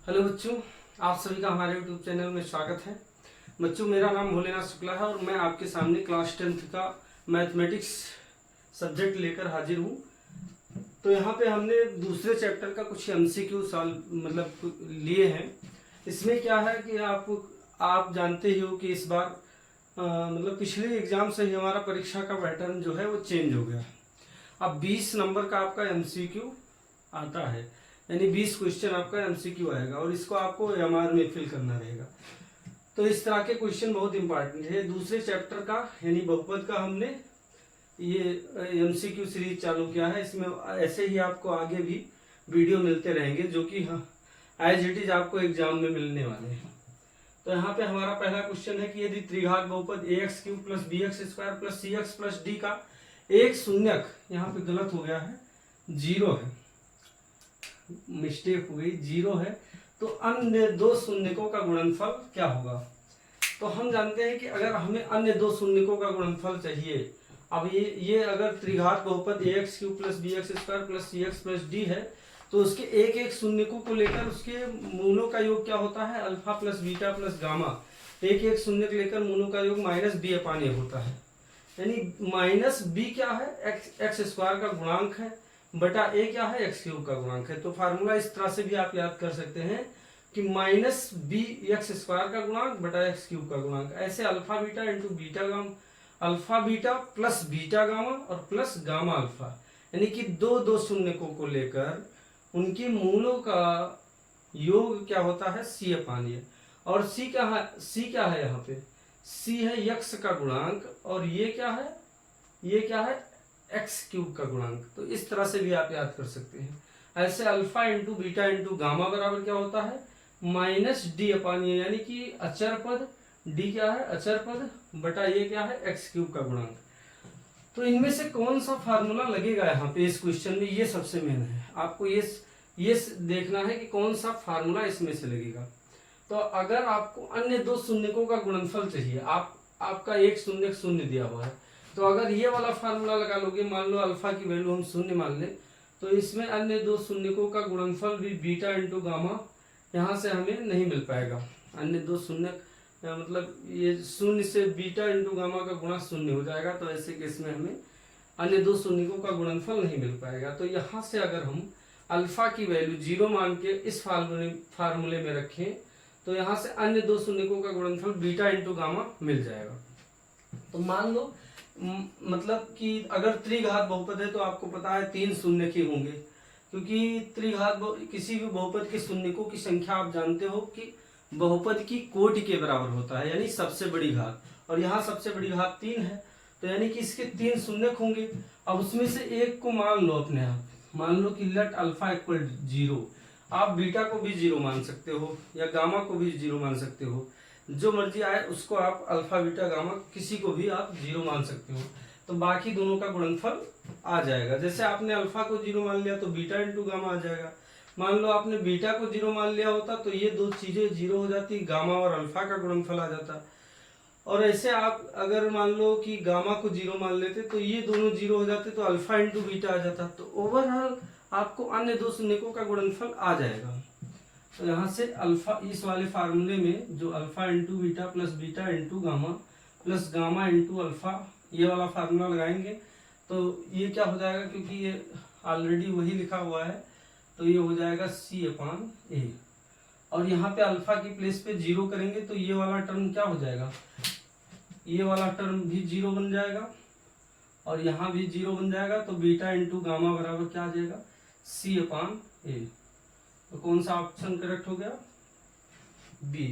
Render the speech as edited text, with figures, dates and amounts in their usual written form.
Hello बच्चों, आप सभी का हमारे यूट्यूब चैनल में स्वागत है। बच्चों, मेरा नाम भोलेनाथ शुक्ला है और मैं आपके सामने क्लास 10th का मैथमेटिक्स सब्जेक्ट लेकर हाजिर हूँ। तो यहाँ पे हमने दूसरे चैप्टर का कुछ एमसीक्यू मतलब लिए हैं। इसमें क्या है कि आप जानते ही हो कि इस बार मतलब पिछले एग्जाम से ही हमारा परीक्षा का पैटर्न जो है वो चेंज हो गया। अब 20 नंबर का आपका एमसीक्यू आता है, यानी 20 क्वेश्चन आपका एमसीक्यू आएगा और इसको आपको एमआर में फिल करना रहेगा। तो इस तरह के क्वेश्चन बहुत इंपॉर्टेंट है। दूसरे चैप्टर का यानी बहुपद का हमने ये एमसीक्यू सीरीज चालू किया है। इसमें ऐसे ही आपको आगे भी वीडियो मिलते रहेंगे जो कि एज इट इज आपको एग्जाम में मिलने वाले हैं। तो यहाँ पे हमारा पहला क्वेश्चन है कि यदि त्रिघात बहुपद ax³ + bx² + cx + d का एक शून्यक, यहाँ पे गलत हो गया है, 0 है, मिस्टेक हो गई, 0 है, तो अन्य दो शून्यकों का गुणनफल क्या होगा। तो हम जानते हैं कि अगर हमें अन्य दो शून्यकों का गुणनफल चाहिए, अब ये अगर त्रिघात बहुपद ax³ + bx² + cx + d है, तो उसके एक एक शून्यकों को लेकर उसके मूलों का योग क्या होता है, अल्फा + बीटा + गामा। एक एक शून्यक लेकर मूलों का योग -b/a होता है, यानी -b क्या है, x² का गुणांक है, बटा a क्या है, x³ का गुणांक है। तो फार्मूला इस तरह से भी आप याद कर सकते हैं कि -b x² का गुणांक बटा x³ का गुणांक। ऐसे alpha beta into beta gamma, alpha beta plus beta gamma और प्लस गामा अल्फा, यानी कि दो शून्यकों को लेकर उनके मूलों का योग क्या होता है, c/a। और c क्या है यहाँ पे, c है x का गुणांक और ये क्या है x³ का गुणांक। तो इस तरह से भी आप याद कर सकते हैं। ऐसे alpha into beta into gamma बराबर क्या होता है, -d/a, यानी कि अचर पद, d क्या है, अचर पद, बटा ये क्या है, x³ का गुणांक। तो इनमें से कौन सा फार्मूला लगेगा यहाँ पे इस क्वेश्चन में, ये सबसे मेन है। आपको ये देखना है कि कौन सा फार्मूला इसमें से लगेगा। तो अगर आपको अन्य दो शून्यकों का गुणनफल चाहिए, आपका एक शून्यक शून्य दिया हुआ है, तो अगर ये वाला फार्मूला लगा लोगे, मान लो अल्फा की वैल्यू हम शून्य मान लें, तो इसमें अन्य दो शून्यकों का गुणनफल भी बीटा इंटू गामा, यहाँ से हमें नहीं मिल पाएगा। अन्य दो शून्यक मतलब ये शून्य से बीटा इंटू गामा का गुणा शून्य हो जाएगा, तो ऐसे केस में हमें अन्य दो शून्यकों का गुणनफल नहीं मिल पाएगा। तो यहाँ से अगर हम अल्फा की वैल्यू 0 मान के इस फार्मूले में रखें, तो यहाँ से अन्य दो शून्यकों का गुणनफल बीटा इंटू गामा मिल जाएगा। तो मान लो मतलब कि अगर त्रिघात बहुपद है तो आपको पता है 3 शून्यक ही होंगे, क्योंकि किसी भी बहुपद के शून्यकों की संख्या आप जानते हो कि बहुपद की कोटि के बराबर होता है, यानी सबसे बड़ी घात, और यहाँ सबसे बड़ी घात 3 है, तो यानी कि इसके 3 शून्यक होंगे। अब उसमें से एक को मान लो अपने आप, मान लो कि लेट अल्फा = 0। आप बीटा को भी 0 मान सकते हो या गामा को भी 0 मान सकते हो, जो मर्जी आए उसको आप अल्फा बीटा गामा किसी को भी आप 0 मान सकते हो। तो बाकी दोनों का गुणनफल आ जाएगा। जैसे आपने अल्फा को 0 मान लिया तो बीटा इंटू गामा आ जाएगा। मान लो आपने बीटा को 0 मान लिया होता तो ये दो चीजें 0 हो जाती, गामा और अल्फा का गुणनफल आ जाता। और ऐसे आप अगर मान लो कि गामा को 0 मान लेते तो ये दोनों 0 हो जाते, तो अल्फा इंटू बीटा आ जाता। तो ओवरऑल आपको अन्य दो शून्यकों का गुणनफल आ जाएगा। तो यहाँ से अल्फा, इस वाले फार्मूले में जो alpha into beta plus beta into gamma plus gamma into alpha, ये वाला फार्मूला लगाएंगे तो ये क्या हो जाएगा, क्योंकि ये ऑलरेडी वही लिखा हुआ है, तो ये हो जाएगा c/a। और यहाँ पे अल्फा की प्लेस पे 0 करेंगे तो ये वाला टर्म क्या हो जाएगा, ये वाला टर्म भी 0 बन जाएगा और यहाँ भी 0 बन जाएगा। तो बीटा इंटू गामा बराबर क्या आ जाएगा, c/a। तो कौन सा ऑप्शन करेक्ट हो गया, बी।